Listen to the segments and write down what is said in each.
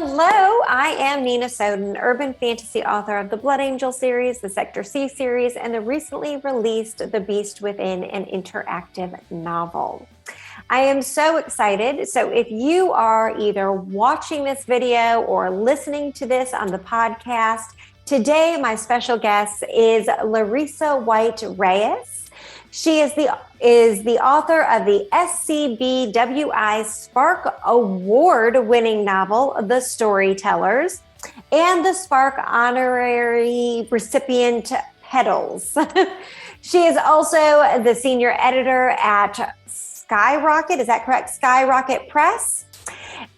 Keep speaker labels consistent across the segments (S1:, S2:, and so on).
S1: Hello, I am Nina Soden, urban fantasy author of the Blood Angel series, the Sector C series, and the recently released The Beast Within, an interactive novel. I am so excited. So if you are either watching this video or listening to this on the podcast, today my special guest is Laurisa White Reyes. She is the author of the SCBWI Spark Award-winning novel, The Storytellers, and the Spark honorary recipient, Petals. She is also the senior editor at Skyrocket, is that correct? Skyrocket Press,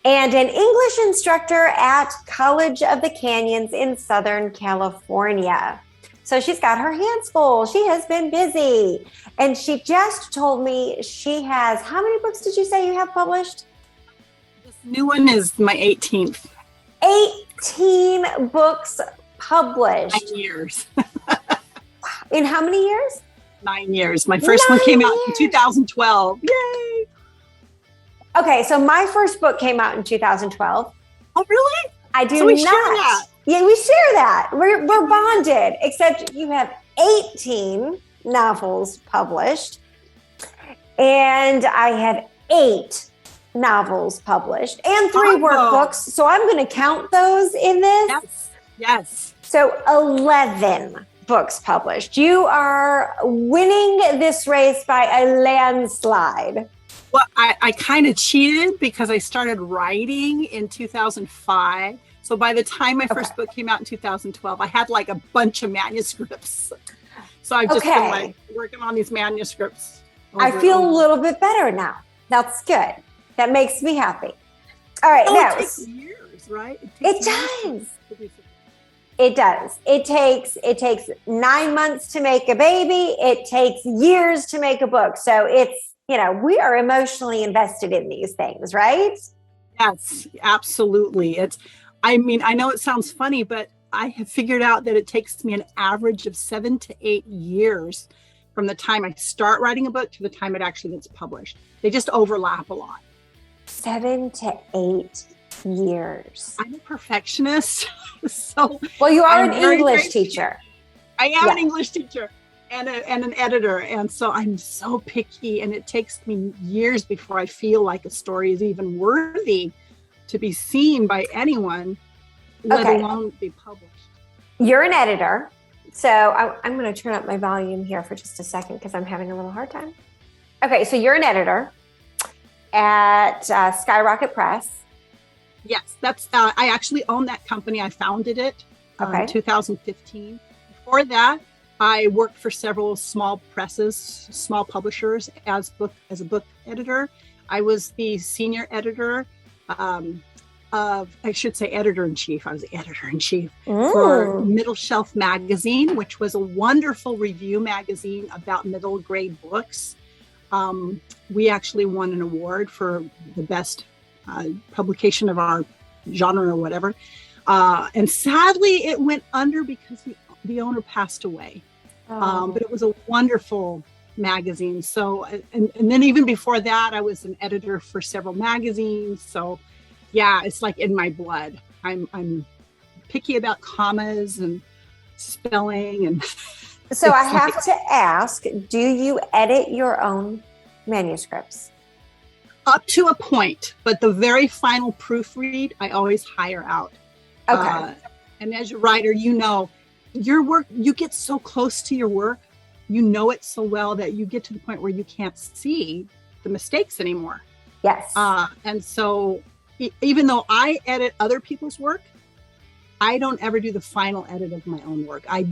S1: and an English instructor at College of the Canyons in Southern California. So she's got her hands full. She has been busy. And she just told me she has, how many books did you say you have published?
S2: This new one is my 18th.
S1: 18 books published.
S2: 9 years.
S1: In how many years?
S2: 9 years. My first one came out in 2012. Yay!
S1: Okay, so my first book came out in 2012.
S2: Oh, really?
S1: I do
S2: so we
S1: not.
S2: Share that.
S1: Yeah, we share that. We're bonded, except you have 18 novels published, and I have 8 novels published and 3 workbooks. So I'm going to count those in this.
S2: Yes. Yes.
S1: So 11 books published. You are winning this race by a landslide.
S2: Well, I kind of cheated because I started writing in 2005. So by the time my first book came out in 2012, I had like a bunch of manuscripts. So I've just been like working on these manuscripts.
S1: I feel a little bit better now. That's good. That makes me happy. All right. Now,
S2: it takes years, right?
S1: It does. It does. It takes 9 months to make a baby. It takes years to make a book. So it's, we are emotionally invested in these things, right?
S2: Yes, absolutely. I know it sounds funny, but I have figured out that it takes me an average of 7 to 8 years from the time I start writing a book to the time it actually gets published. They just overlap a lot.
S1: 7 to 8 years.
S2: I'm a perfectionist.
S1: Well, you are an English teacher.
S2: I am an English teacher and an editor. And so I'm so picky, and it takes me years before I feel like a story is even worthy to be seen by anyone, let alone be published.
S1: You're an editor. So I'm going to turn up my volume here for just a second because I'm having a little hard time. Okay, so you're an editor at Skyrocket Press.
S2: Yes, that's I actually own that company. I founded it in 2015. Before that, I worked for several small presses, small publishers as a book editor. I was the senior editor editor-in-chief. I was the editor-in-chief for Middle Shelf Magazine, which was a wonderful review magazine about middle grade books. We actually won an award for the best publication of our genre or whatever. And sadly, it went under because the owner passed away. But it was a wonderful magazine. So, and then even before that, I was an editor for several magazines. So yeah, it's like in my blood. I'm picky about commas and spelling. And
S1: so I have to ask, do you edit your own manuscripts?
S2: Up to a point, but the very final proofread, I always hire out.
S1: Okay.
S2: And as a writer, your work, you get so close to your work, you know it so well that you get to the point where you can't see the mistakes anymore.
S1: Yes.
S2: And so even though I edit other people's work, I don't ever do the final edit of my own work. I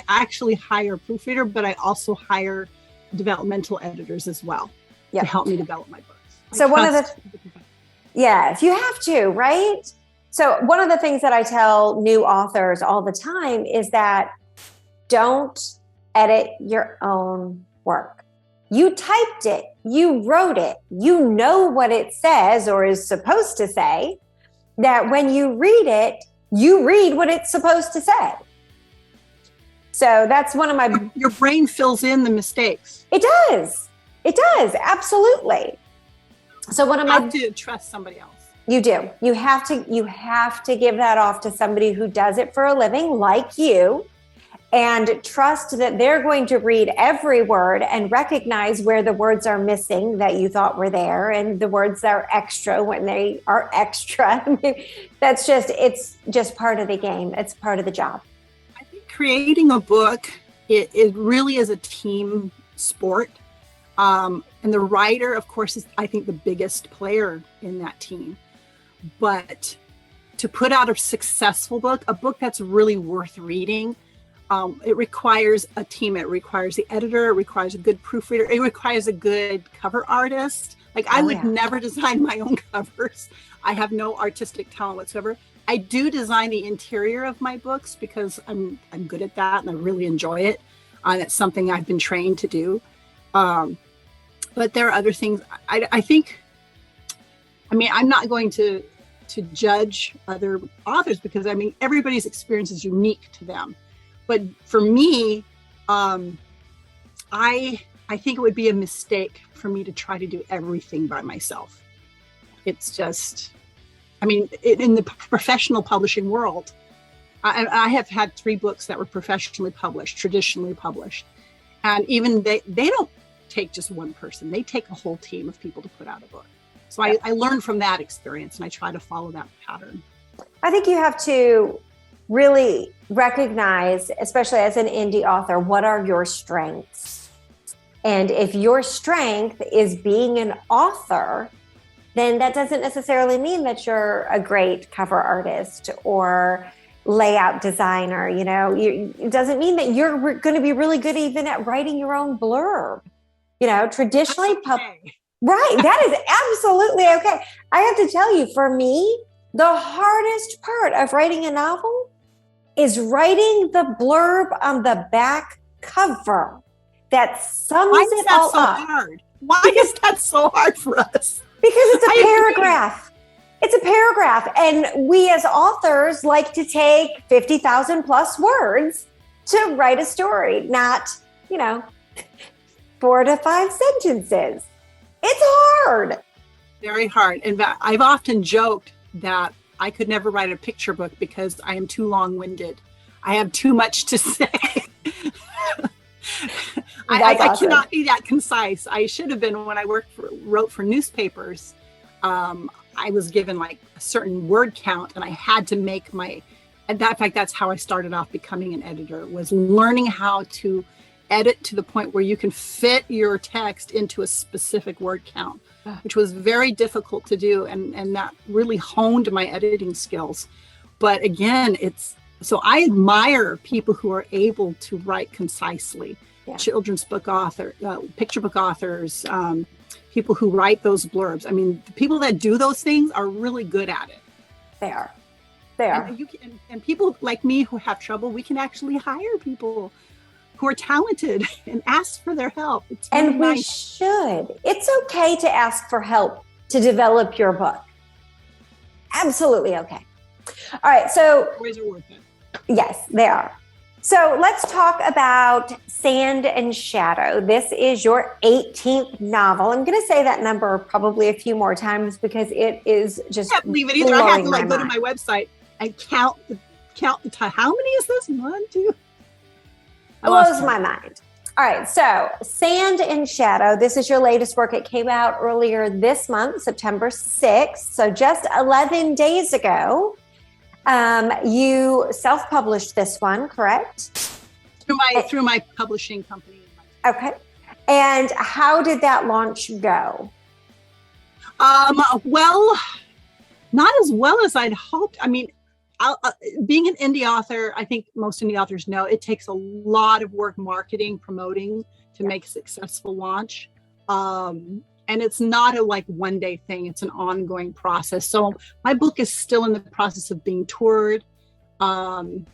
S2: actually hire a proofreader, but I also hire developmental editors as well to help me develop my books.
S1: So yes, you have to, right? So one of the things that I tell new authors all the time is that don't edit your own work. You typed it, you wrote it, you know what it says or is supposed to say, that when you read it, you read what it's supposed to say. So that's one of my...
S2: Your brain fills in the mistakes.
S1: It does. It does. Absolutely. So one of my...
S2: You have to trust somebody else.
S1: You do. You have to give that off to somebody who does it for a living, like you, and trust that they're going to read every word and recognize where the words are missing that you thought were there, and the words that are extra when they are extra. It's just part of the game. It's part of the job.
S2: I think creating a book, it really is a team sport. And the writer, of course, is, I think, the biggest player in that team. But to put out a successful book, a book that's really worth reading, it requires a team. It requires the editor. It requires a good proofreader. It requires a good cover artist. Like, I would never design my own covers. I have no artistic talent whatsoever. I do design the interior of my books because I'm good at that and I really enjoy it. It's something I've been trained to do. But there are other things. I think, I'm not going to judge other authors because, everybody's experience is unique to them. But for me, I think it would be a mistake for me to try to do everything by myself. It's just, in the professional publishing world, I have had 3 books that were professionally published, traditionally published. And even they don't take just one person. They take a whole team of people to put out a book. So I learned from that experience and I try to follow that pattern.
S1: I think you have to really recognize, especially as an indie author, what are your strengths? And if your strength is being an author, then that doesn't necessarily mean that you're a great cover artist or layout designer. It doesn't mean that you're going to be really good even at writing your own blurb. Traditionally, right. That is absolutely okay. I have to tell you, for me, the hardest part of writing a novel is writing the blurb on the back cover that sums it all up.
S2: Hard? Why is that so hard for us?
S1: Because it's a paragraph. It's a paragraph. And we as authors like to take 50,000 plus words to write a story, not, 4 to 5 sentences. It's hard.
S2: Very hard. In fact, I've often joked that I could never write a picture book because I am too long-winded. I have too much to say. I cannot be that concise. I should have been when I wrote for newspapers. I was given like a certain word count and I had to make in fact, that's how I started off becoming an editor, was learning how to edit to the point where you can fit your text into a specific word count, which was very difficult to do. And that really honed my editing skills. But again, so I admire people who are able to write concisely. Yeah. Children's book author, picture book authors, people who write those blurbs. The people that do those things are really good at it.
S1: They are.
S2: And people like me who have trouble, we can actually hire people who are talented and ask for their help.
S1: Really and we should. It's okay to ask for help to develop your book. Absolutely okay. All right. So
S2: stories are worth it.
S1: Yes, they are. So let's talk about Sand and Shadow. This is your 18th novel. I'm going to say that number probably a few more times because it is just
S2: I can't believe it either. I have to go to my website and count the time. How many is this? 1, 2.
S1: Blows my mind. All right. So Sand and Shadow, this is your latest work. It came out earlier this month, September 6th. So just 11 days ago. You self-published this one, correct?
S2: Through my publishing company.
S1: Okay. And how did that launch go?
S2: Well, not as well as I'd hoped. Being an indie author, I think most indie authors know it takes a lot of work marketing, promoting to make a successful launch. And it's not a one day thing. It's an ongoing process. So my book is still in the process of being toured. And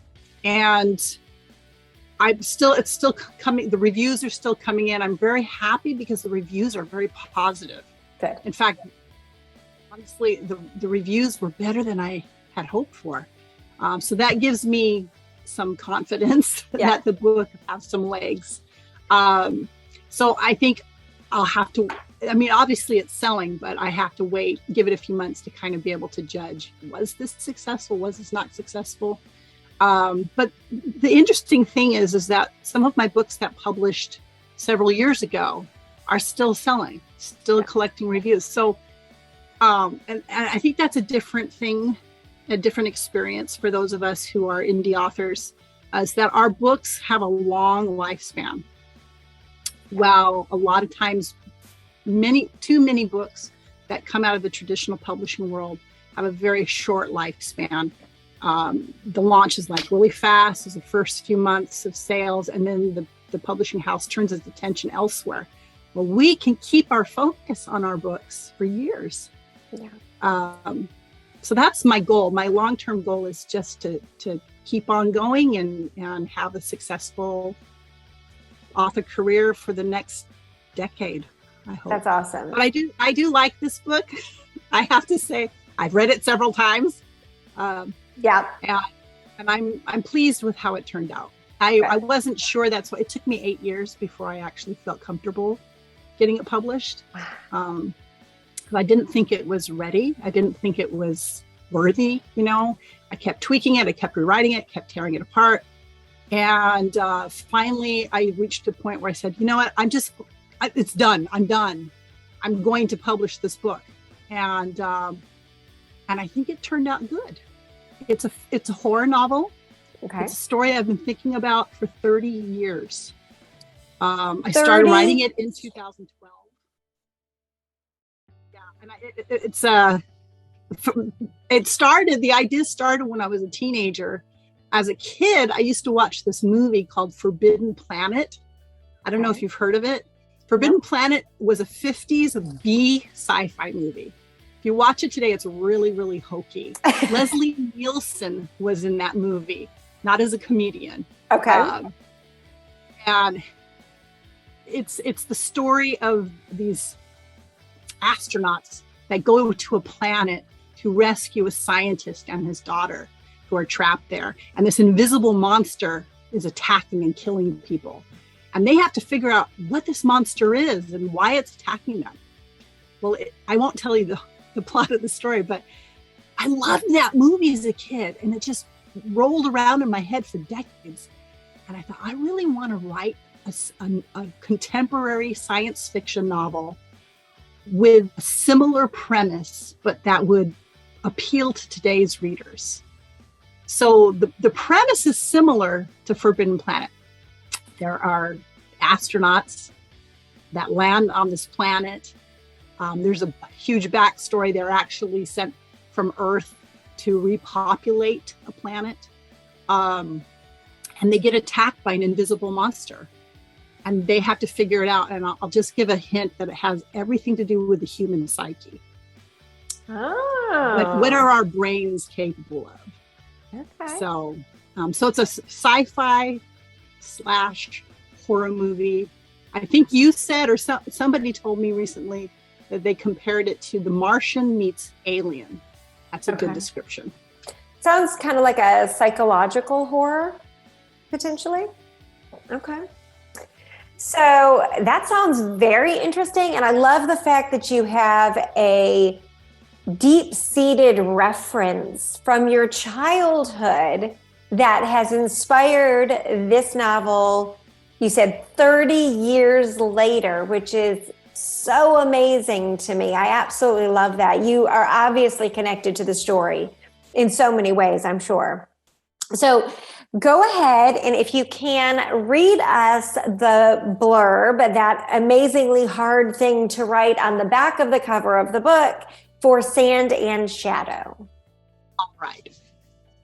S2: it's still coming. The reviews are still coming in. I'm very happy because the reviews are very positive.
S1: Good.
S2: In fact, honestly, the reviews were better than I had hoped for. So that gives me some confidence that the book has some legs. So I think I'll have to I mean, obviously it's selling, but I have to wait, give it a few months to kind of be able to judge, was this successful? Was this not successful? But the interesting thing is that some of my books that published several years ago are still selling, still collecting reviews. So, and I think that's a different thing, a different experience for those of us who are indie authors, is that our books have a long lifespan. While a lot of times, too many books that come out of the traditional publishing world have a very short lifespan. The launch is like really fast as the first few months of sales, and then the publishing house turns its attention elsewhere. Well, we can keep our focus on our books for years. Yeah. So that's my goal. My long-term goal is just to keep on going and have a successful author career for the next decade, I hope.
S1: That's awesome.
S2: But I do like this book. I have to say, I've read it several times.
S1: Yeah.
S2: And I'm pleased with how it turned out. I wasn't sure that's what, it took me 8 years before I actually felt comfortable getting it published. I didn't think it was ready. I didn't think it was worthy. I kept tweaking it. I kept rewriting it, kept tearing it apart. And finally I reached a point where I said, you know what, it's done. I'm done. I'm going to publish this book. And I think it turned out good. It's a horror novel. Okay. It's a story I've been thinking about for 30 years. I started writing it in 2012. Yeah, and the idea started when I was a teenager. As a kid, I used to watch this movie called Forbidden Planet. I don't know if you've heard of it. Forbidden Planet was a 50s B sci-fi movie. If you watch it today, it's really, really hokey. Leslie Nielsen was in that movie, not as a comedian.
S1: Okay.
S2: And it's the story of these astronauts that go to a planet to rescue a scientist and his daughter who are trapped there. And this invisible monster is attacking and killing people. And they have to figure out what this monster is and why it's attacking them. Well, I won't tell you the plot of the story, but I loved that movie as a kid, and it just rolled around in my head for decades. And I thought, I really want to write a contemporary science fiction novel with a similar premise, but that would appeal to today's readers. So the premise is similar to Forbidden Planet. There are astronauts that land on this planet. There's a huge backstory. They're actually sent from Earth to repopulate a planet. And they get attacked by an invisible monster. And they have to figure it out. And I'll just give a hint that it has everything to do with the human psyche.
S1: Oh.
S2: Like, what are our brains capable of?
S1: Okay.
S2: So it's a sci-fi / horror movie. I think you said, or somebody told me recently, that they compared it to The Martian meets Alien. That's a good description.
S1: Sounds kind of like a psychological horror, potentially. Okay. So that sounds very interesting. And I love the fact that you have a deep-seated reference from your childhood that has inspired this novel, you said 30 years later, which is so amazing to me. I absolutely love that. You are obviously connected to the story in so many ways, I'm sure. So go ahead, and if you can, read us the blurb, that amazingly hard thing to write on the back of the cover of the book for Sand and Shadow.
S2: All right.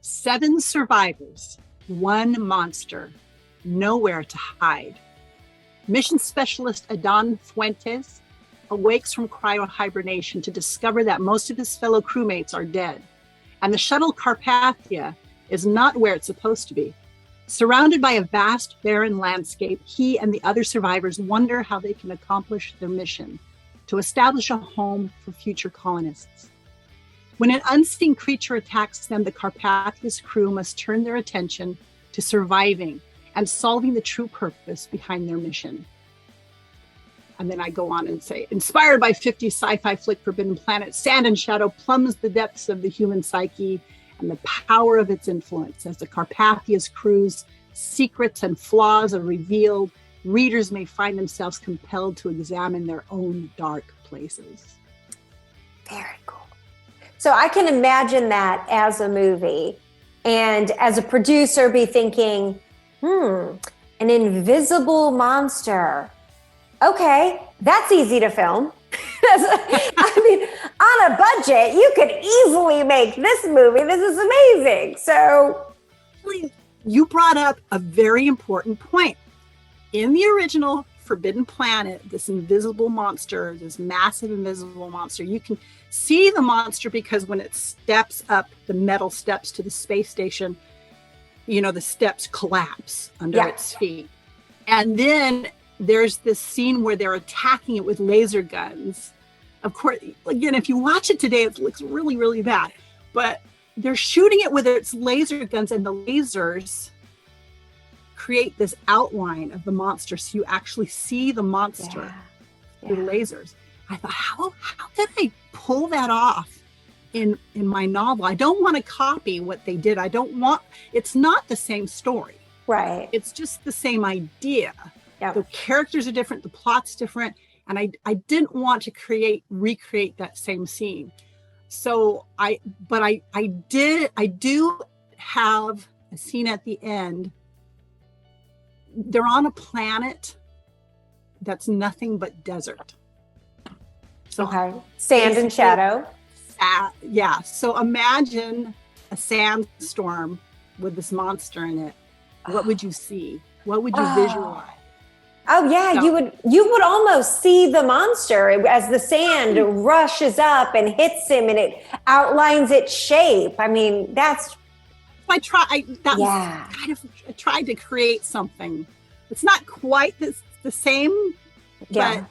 S2: 7 survivors, 1 monster, nowhere to hide. Mission specialist Adon Fuentes awakes from cryo-hibernation to discover that most of his fellow crewmates are dead, and the shuttle Carpathia is not where it's supposed to be. Surrounded by a vast, barren landscape, he and the other survivors wonder how they can accomplish their mission to establish a home for future colonists. When an unseen creature attacks them, the Carpathia's crew must turn their attention to surviving and solving the true purpose behind their mission. And then I go on and say, inspired by 50s sci-fi flick Forbidden Planet, Sand and Shadow plumbs the depths of the human psyche and the power of its influence. As the Carpathia's crew's secrets and flaws are revealed, readers may find themselves compelled to examine their own dark places.
S1: Very cool. So I can imagine that as a movie, and as a producer be thinking, an invisible monster. Okay, that's easy to film. I mean, on a budget, you could easily make this movie. This is amazing. So
S2: you brought up a very important point. In the original Forbidden Planet, this invisible monster, this massive invisible monster, you can see the monster because when it steps up the metal steps to the space station, the steps collapse under its feet. And then there's this scene where they're attacking it with laser guns. Of course, again, if you watch it today, it looks really, really bad. But they're shooting it with its laser guns, and the lasers create this outline of the monster. So you actually see the monster through the lasers. I thought, how did I pull that off in my novel? I don't want to copy what they did. It's not the same story.
S1: Right.
S2: It's just the same idea.
S1: Yep.
S2: The characters are different, the plot's different, and I didn't want to recreate that same scene. So I do have a scene at the end. They're on a planet that's nothing but desert. So
S1: sand and shadow.
S2: So imagine a sandstorm with this monster in it. What would you see? What would you visualize?
S1: Oh yeah,
S2: So,
S1: you would almost see the monster as the sand rushes up and hits him, and it outlines its shape. I mean, I tried to create something. It's not quite the same, but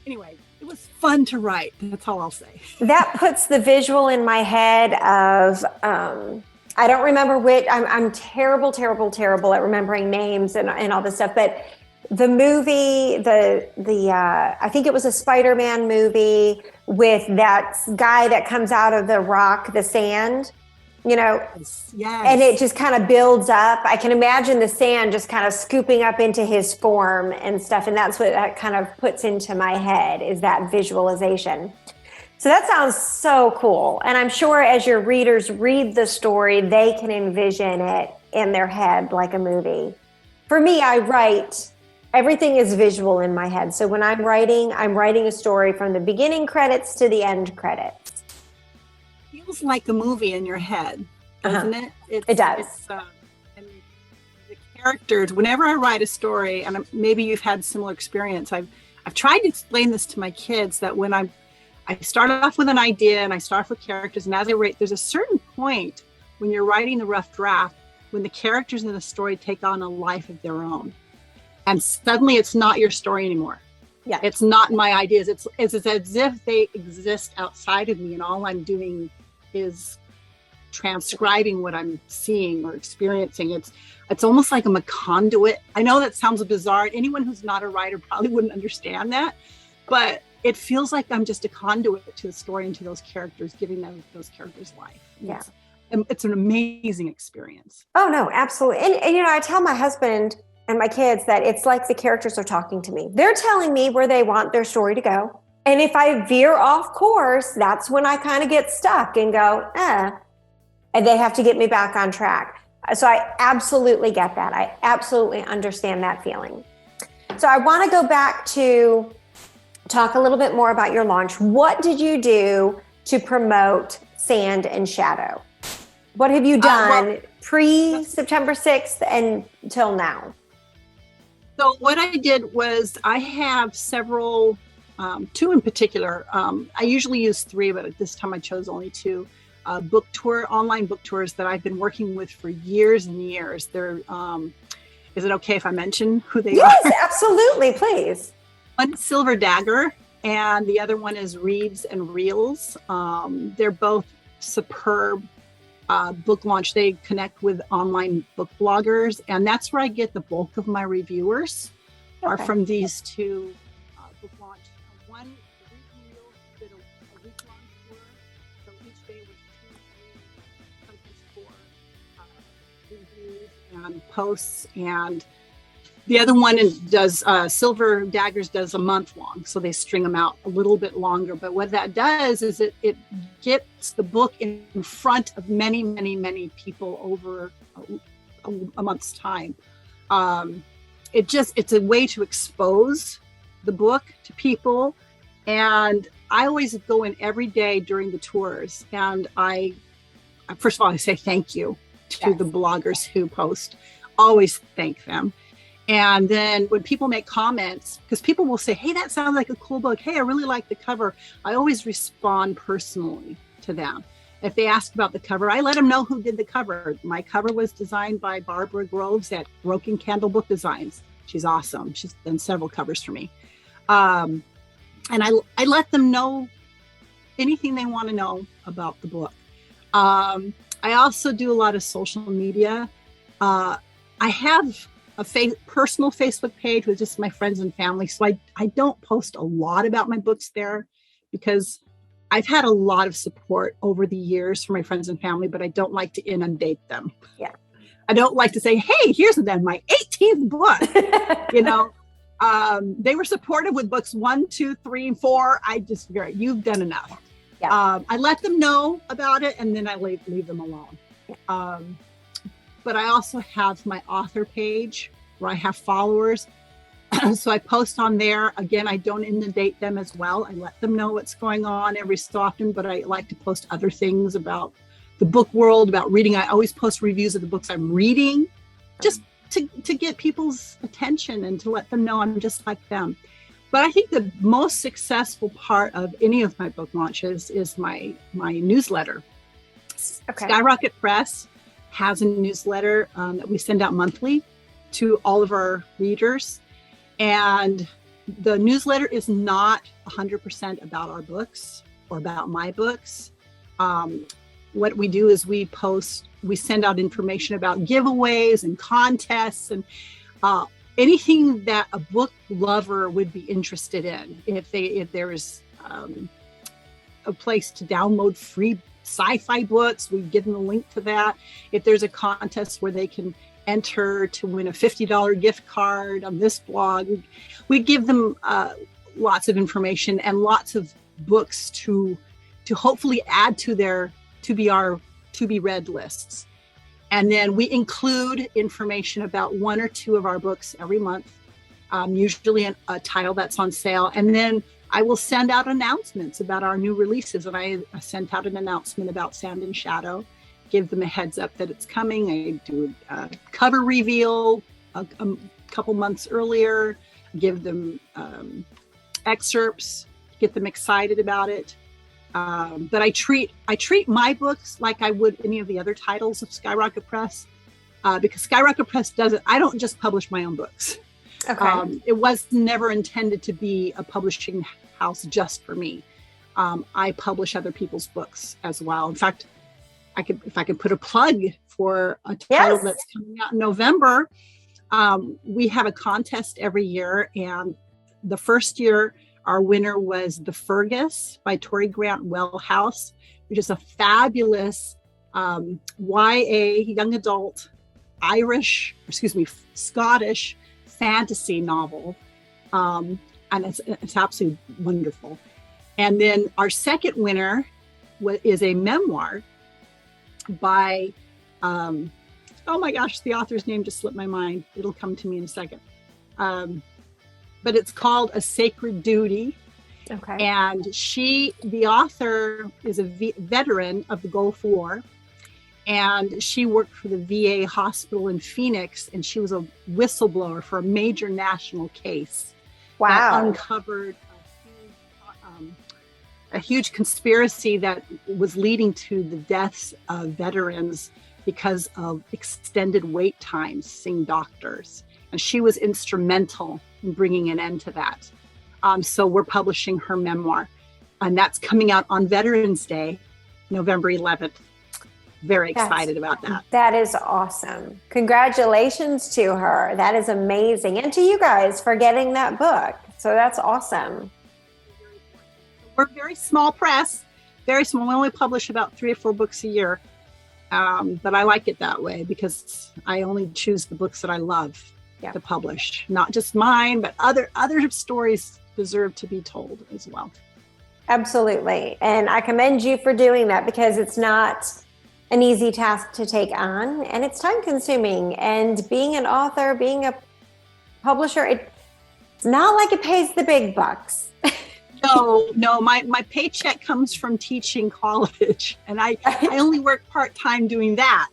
S1: anyway, it was fun to write. That's all I'll say. That puts the visual in my head of I don't remember which. I'm terrible at remembering names and all this stuff, but. The movie, I think it was a Spider-Man movie with that guy that comes out of the rock, the sand,
S2: Yes.
S1: And it just kind of builds up. I can imagine the sand just kind of scooping up into his form and stuff. And that's what that kind of puts into my head, is that visualization. So that sounds so cool. And I'm sure as your readers read the story, they can envision it in their head like a movie. For me, I write. Everything is visual in my head. So when I'm writing a story from the beginning credits to the end credits.
S2: Feels like a movie in your head, doesn't it?
S1: It does.
S2: And the characters, whenever I write a story, and maybe you've had similar experience, I've tried to explain this to my kids, that when I start off with an idea and I start off with characters, and as I write, there's a certain point when you're writing the rough draft when the characters in the story take on a life of their own. And suddenly it's not your story anymore.
S1: Yeah.
S2: It's not my ideas. It's as if they exist outside of me, and all I'm doing is transcribing what I'm seeing or experiencing. It's almost like I'm a conduit. I know that sounds bizarre. Anyone who's not a writer probably wouldn't understand that, but it feels like I'm just a conduit to the story and to those characters, giving those characters life.
S1: Yeah.
S2: It's an amazing experience.
S1: Oh no, absolutely. And I tell my husband and my kids that it's like the characters are talking to me. They're telling me where they want their story to go. And if I veer off course, that's when I kind of get stuck and go, and they have to get me back on track. So I absolutely get that. I absolutely understand that feeling. So I want to go back to talk a little bit more about your launch. What did you do to promote Sand and Shadow? What have you done pre-September 6th and until now?
S2: So what I did was I have several, two in particular. I usually use three, but at this time I chose only two. Online book tours that I've been working with for years and years. They're, is it okay if I mention who they are?
S1: Yes, absolutely, please.
S2: One is Silver Dagger, and the other one is Reads and Reels. They're both superb book launch. They connect with online book bloggers, and that's where I get the bulk of my reviewers are from these two book and posts, and the other one does Silver Daggers does a month long, so they string them out a little bit longer. But what that does is it gets the book in front of many, many, many people over a month's time. It's a way to expose the book to people. And I always go in every day during the tours, and first of all, I say thank you to the bloggers who post. Always thank them. And then when people make comments, because people will say, hey, that sounds like a cool book. Hey, I really like the cover. I always respond personally to them. If they ask about the cover, I let them know who did the cover. My cover was designed by Barbara Groves at Broken Candle Book Designs. She's awesome. She's done several covers for me. And I let them know anything they want to know about the book. I also do a lot of social media. I have a personal Facebook page with just my friends and family. So I don't post a lot about my books there because I've had a lot of support over the years from my friends and family, but I don't like to inundate them.
S1: Yeah.
S2: I don't like to say, hey, here's then my 18th book. They were supportive with books 1, 2, 3, and 4. You've done enough. Yeah. I let them know about it, and then I leave them alone. Yeah. But I also have my author page where I have followers. So I post on there. Again, I don't inundate them as well. I let them know what's going on every so often, but I like to post other things about the book world, about reading. I always post reviews of the books I'm reading, just to get people's attention and to let them know I'm just like them. But I think the most successful part of any of my book launches is my newsletter. Okay. Skyrocket Press has a newsletter that we send out monthly to all of our readers. And the newsletter is not 100% about our books or about my books. What we do is we send out information about giveaways and contests and anything that a book lover would be interested in. If there is a place to download free sci-fi books, we give them a link to that. If there's a contest where they can enter to win a $50 gift card on this blog, we give them lots of information and lots of books to hopefully add to their to be read lists. And then we include information about 1 or 2 of our books every month, usually a title that's on sale. And then I will send out announcements about our new releases. And I sent out an announcement about Sand and Shadow, give them a heads up that it's coming. I do a cover reveal a couple months earlier, give them excerpts, get them excited about it. But I treat my books like I would any of the other titles of Skyrocket Press, because Skyrocket Press I don't just publish my own books. Okay. It was never intended to be a publishing house just for me. I publish other people's books as well. In fact, if I could put a plug for a title that's coming out in November, we have a contest every year, and the first year our winner was The Fergus by Tori Grant Wellhouse, which is a fabulous YA young adult Scottish fantasy novel. And it's absolutely wonderful. And then our second winner is a memoir by, oh my gosh, the author's name just slipped my mind. It'll come to me in a second. But it's called A Sacred Duty. Okay. And the author is a veteran of the Gulf War. And she worked for the VA hospital in Phoenix, and she was a whistleblower for a major national case. Wow. That uncovered a huge conspiracy that was leading to the deaths of veterans because of extended wait times seeing doctors. And she was instrumental in bringing an end to that. So we're publishing her memoir, and that's coming out on Veterans Day, November 11th. Very excited about that.
S1: That is awesome. Congratulations to her. That is amazing. And to you guys for getting that book. So that's awesome.
S2: We're a very small press, very small. We only publish about 3 or 4 books a year. But I like it that way because I only choose the books that I love to publish, not just mine, but other stories deserve to be told as well.
S1: Absolutely. And I commend you for doing that because it's not an easy task to take on and it's time consuming. And being an author, being a publisher, it's not like it pays the big bucks.
S2: No, my paycheck comes from teaching college and I only work part-time doing that.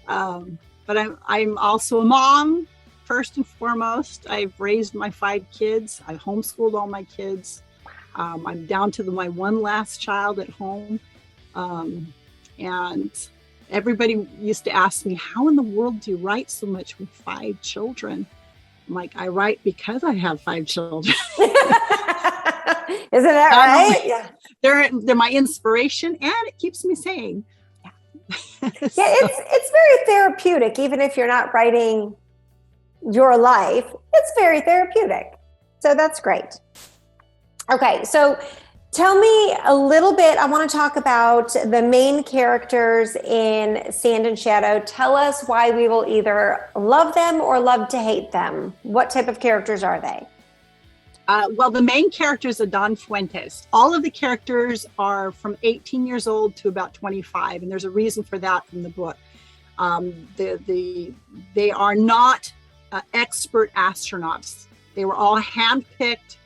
S2: But I'm also a mom, first and foremost. I've raised my 5 kids. I homeschooled all my kids. I'm down to my one last child at home. And everybody used to ask me, how in the world do you write so much with 5 children? I'm like, I write because I have 5 children.
S1: Isn't that right? Yeah.
S2: They're my inspiration and it keeps me sane.
S1: Yeah. It's very therapeutic, even if you're not writing your life, it's very therapeutic. So that's great. Okay. So tell me a little bit. I want to talk about the main characters in Sand and Shadow. Tell us why we will either love them or love to hate them. What type of characters are they?
S2: Well, the main character is Adán Fuentes. All of the characters are from 18 years old to about 25, and there's a reason for that from the book. They are not expert astronauts. They were all handpicked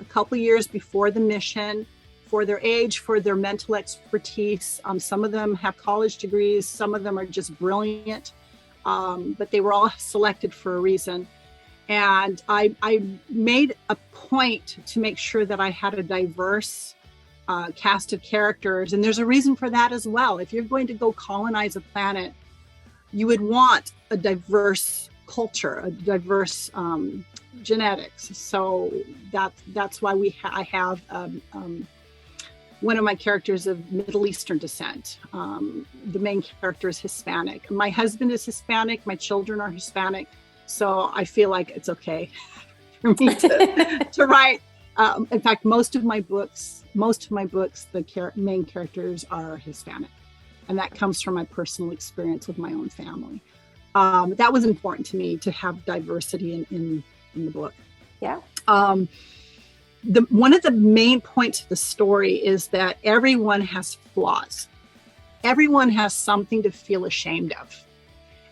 S2: a couple years before the mission for their age, for their mental expertise. Some of them have college degrees. Some of them are just brilliant, but they were all selected for a reason. And I made a point to make sure that I had a diverse cast of characters. And there's a reason for that as well. If you're going to go colonize a planet, you would want a diverse culture, a diverse genetics. So that's why I have one of my characters of Middle Eastern descent. The main character is Hispanic. My husband is Hispanic. My children are Hispanic. So I feel like it's okay for me to write. In fact, most of my books, the main characters are Hispanic. And that comes from my personal experience with my own family. That was important to me to have diversity in the book.
S1: Yeah.
S2: One of the main points of the story is that everyone has flaws. Everyone has something to feel ashamed of.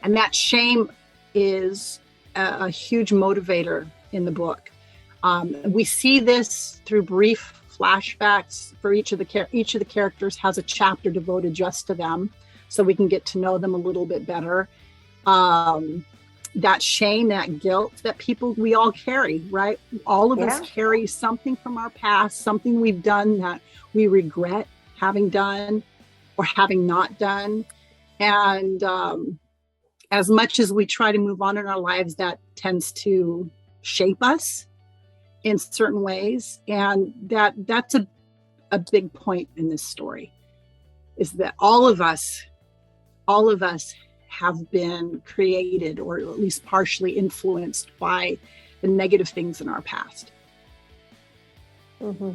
S2: And that shame is a huge motivator in the book. We see this through brief flashbacks for each of the characters has a chapter devoted just to them, so we can get to know them a little bit better. That shame, that guilt that we all carry, right? All of us carry something from our past, something we've done that we regret having done or having not done. And as much as we try to move on in our lives, that tends to shape us in certain ways. And that's a big point in this story, is that all of us have been created or at least partially influenced by the negative things in our past.
S1: Mm-hmm.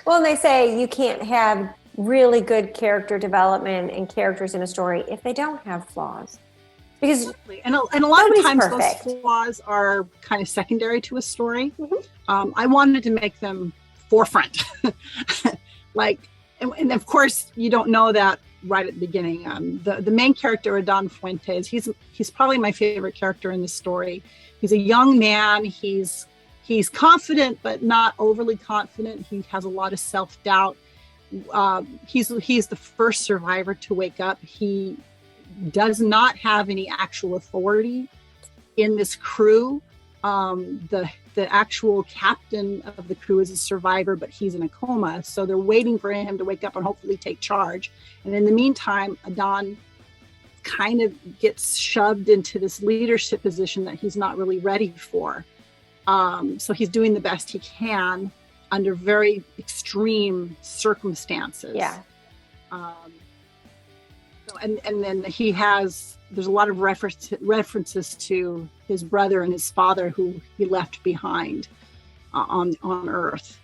S1: Well, and they say you can't have really good character development and characters in a story if they don't have flaws. Because
S2: and a lot of times
S1: perfect.
S2: Those flaws are kind of secondary to a story. Mm-hmm. I wanted to make them forefront. And of course you don't know that right at the beginning. The main character, Adán Fuentes, he's probably my favorite character in the story. He's a young man. He's confident, but not overly confident. He has a lot of self-doubt. He's the first survivor to wake up. He does not have any actual authority in this crew. The actual captain of the crew is a survivor, but he's in a coma. So they're waiting for him to wake up and hopefully take charge. And in the meantime, Adán kind of gets shoved into this leadership position that he's not really ready for. So he's doing the best he can under very extreme circumstances.
S1: Yeah.
S2: And then there's a lot of references to his brother and his father who he left behind on Earth.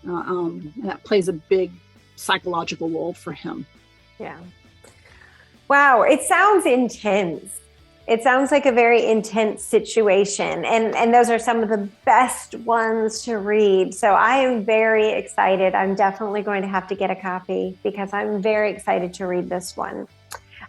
S2: And that plays a big psychological role for him.
S1: Yeah. Wow, it sounds intense. It sounds like a very intense situation. And those are some of the best ones to read. So I am very excited. I'm definitely going to have to get a copy because I'm very excited to read this one.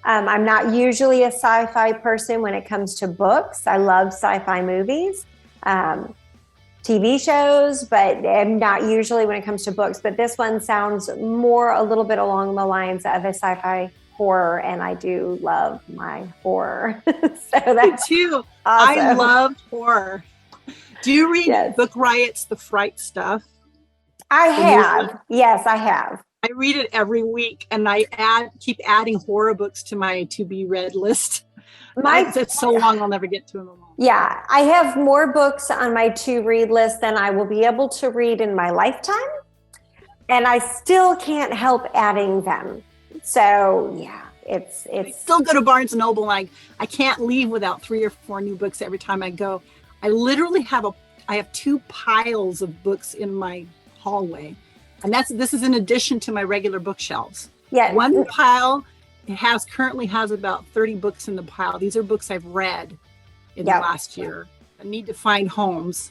S1: I'm not usually a sci-fi person when it comes to books. I love sci-fi movies, TV shows, but I'm not usually when it comes to books. But this one sounds more a little bit along the lines of a sci-fi horror, and I do love my horror. So that's
S2: Me too.
S1: awesome.
S2: I love horror. Do you read Book Riot's The Fright stuff?
S1: I have. Yes, I have.
S2: I read it every week, and I keep adding horror books to my to-be read list. It's so long, I'll never get to them all.
S1: Yeah, I have more books on my to-read list than I will be able to read in my lifetime, and I still can't help adding them. So yeah, it's
S2: I still go to Barnes and Noble, and I can't leave without 3 or 4 new books every time I go. I literally have I have 2 piles of books in my hallway, and this is in addition to my regular bookshelves.
S1: Yeah,
S2: one pile currently has about 30 books in the pile. These are books I've read in the last year. I need to find homes,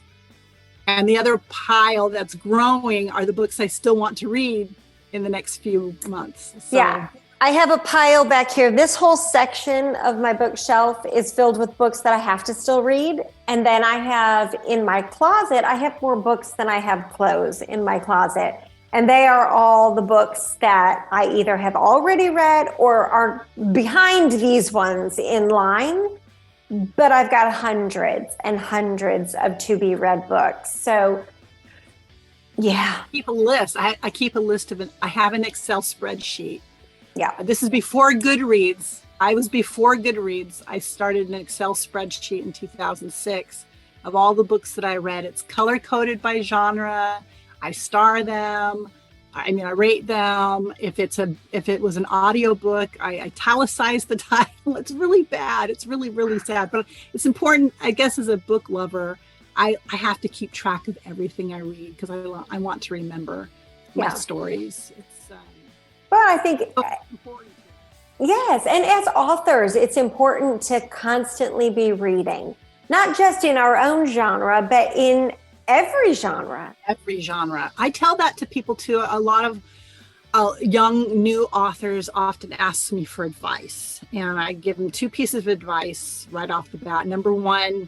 S2: and the other pile that's growing are the books I still want to read in the next few months. So.
S1: Yeah, I have a pile back here. This whole section of my bookshelf is filled with books that I have to still read. And then I have in my closet, I have more books than I have clothes in my closet. And they are all the books that I either have already read or are behind these ones in line. But I've got hundreds and hundreds of to-be read books. So yeah.
S2: Keep a list. I keep a list I have an Excel spreadsheet.
S1: Yeah.
S2: This is before Goodreads. I was before Goodreads. I started an Excel spreadsheet in 2006 of all the books that I read. It's color coded by genre. I star them. I rate them. If it was an audio book, I italicize the title. It's really bad. It's really, really sad. But it's important, I guess, as a book lover, I have to keep track of everything I read because I want to remember my stories. It's
S1: well, I think important. Yes, and as authors, it's important to constantly be reading, not just in our own genre, but in every genre.
S2: Every genre. I tell that to people too. A lot of young new authors often ask me for advice, and I give them 2 pieces of advice right off the bat. Number 1,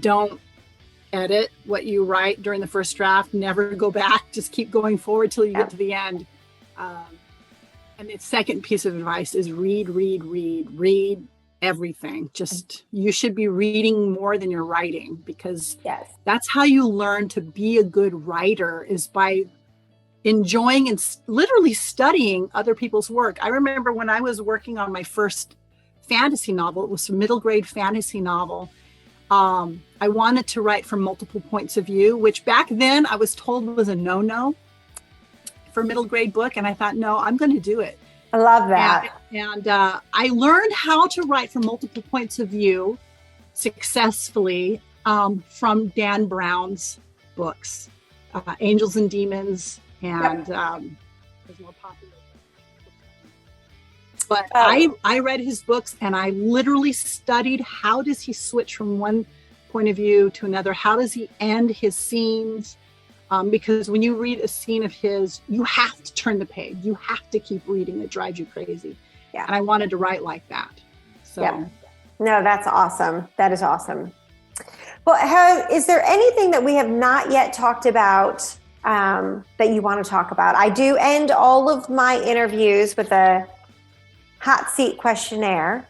S2: don't edit what you write during the first draft. Never go back. Just keep going forward till you get to the end. And the second piece of advice is read everything. Just, you should be reading more than you're writing, because that's how you learn to be a good writer, is by enjoying and literally studying other people's work. I remember when I was working on my first fantasy novel, it was a middle grade fantasy novel. I wanted to write from multiple points of view, which back then I was told was a no-no for middle grade book. And I thought, no, I'm going to do it.
S1: I love that.
S2: And I learned how to write from multiple points of view successfully from Dan Brown's books, Angels and Demons, and his more popular books. But I read his books, and I literally studied, how does he switch from one point of view to another? How does he end his scenes? Because when you read a scene of his, you have to turn the page. You have to keep reading. It drives you crazy. Yeah. And I wanted to write like that. So.
S1: Yeah. No, that's awesome. That is awesome. Well, is there anything that we have not yet talked about that you want to talk about? I do end all of my interviews with a hot seat questionnaire.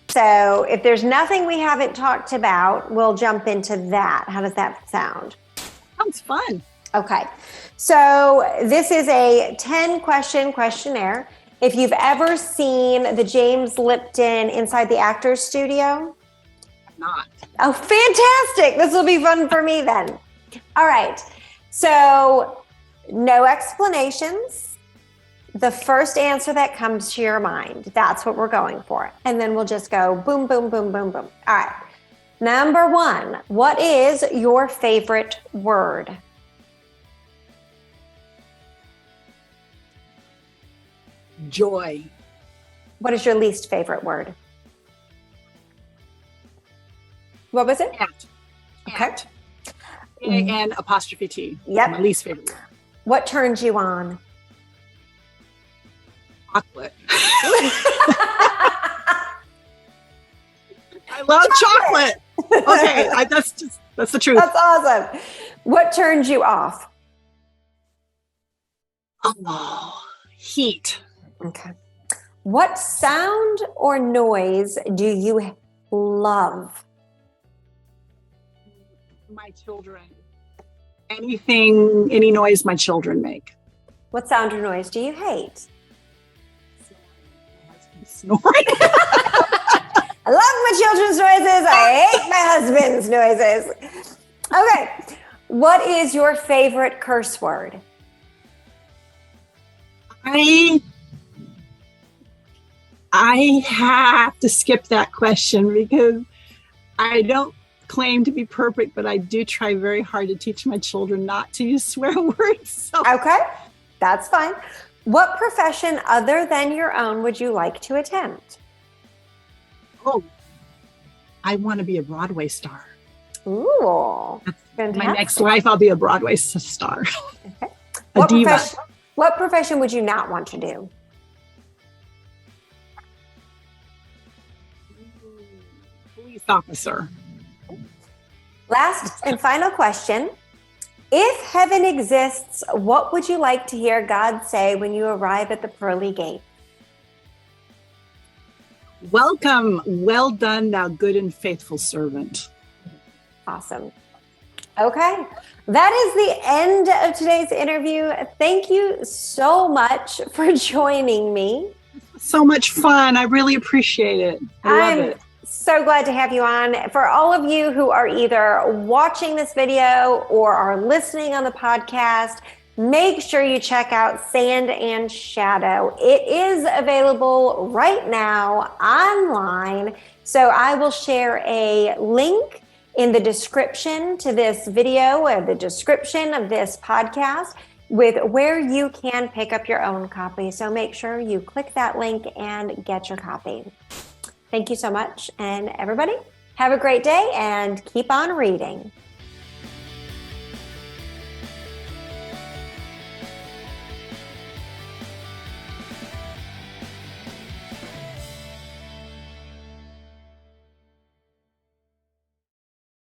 S1: So if there's nothing we haven't talked about, we'll jump into that. How does that sound?
S2: Sounds fun.
S1: Okay. So this is a 10-question questionnaire. If you've ever seen the James Lipton Inside the Actors Studio.
S2: I'm not.
S1: Oh, fantastic. This will be fun for me then. All right. So no explanations. The first answer that comes to your mind, that's what we're going for. And then we'll just go boom, boom, boom, boom, boom. All right. Number 1, what is your favorite word?
S2: Joy.
S1: What is your least favorite word? What was it?
S2: Cat.
S1: Okay.
S2: And apostrophe T.
S1: Yep.
S2: My least favorite word.
S1: What turns you on?
S2: Chocolate. I love chocolate. Okay, that's the truth.
S1: That's awesome. What turns you off?
S2: Oh, heat.
S1: Okay. What sound or noise do you love?
S2: My children. Any noise my children make.
S1: What sound or noise do you hate?
S2: Snoring.
S1: I love my children's noises. I hate my husband's noises. Okay. What is your favorite curse word?
S2: I have to skip that question because I don't claim to be perfect, but I do try very hard to teach my children not to use swear words. So.
S1: Okay, that's fine. What profession other than your own would you like to attempt?
S2: Oh, I want to be a Broadway star.
S1: Ooh, fantastic.
S2: My next life, I'll be a Broadway star.
S1: Okay.
S2: A diva.
S1: What profession would you not want to do?
S2: Police officer.
S1: Last and final question. If heaven exists, what would you like to hear God say when you arrive at the pearly gate?
S2: Welcome. Well done, thou good and faithful servant.
S1: Awesome. Okay. That is the end of today's interview. Thank you so much for joining me.
S2: So much fun. I really appreciate it. I love it.
S1: So glad to have you on. For all of you who are either watching this video or are listening on the podcast, make sure you check out Sand and Shadow. It is available right now online. So I will share a link in the description to this video or the description of this podcast with where you can pick up your own copy. So make sure you click that link and get your copy. Thank you so much. And everybody, have a great day and keep on reading.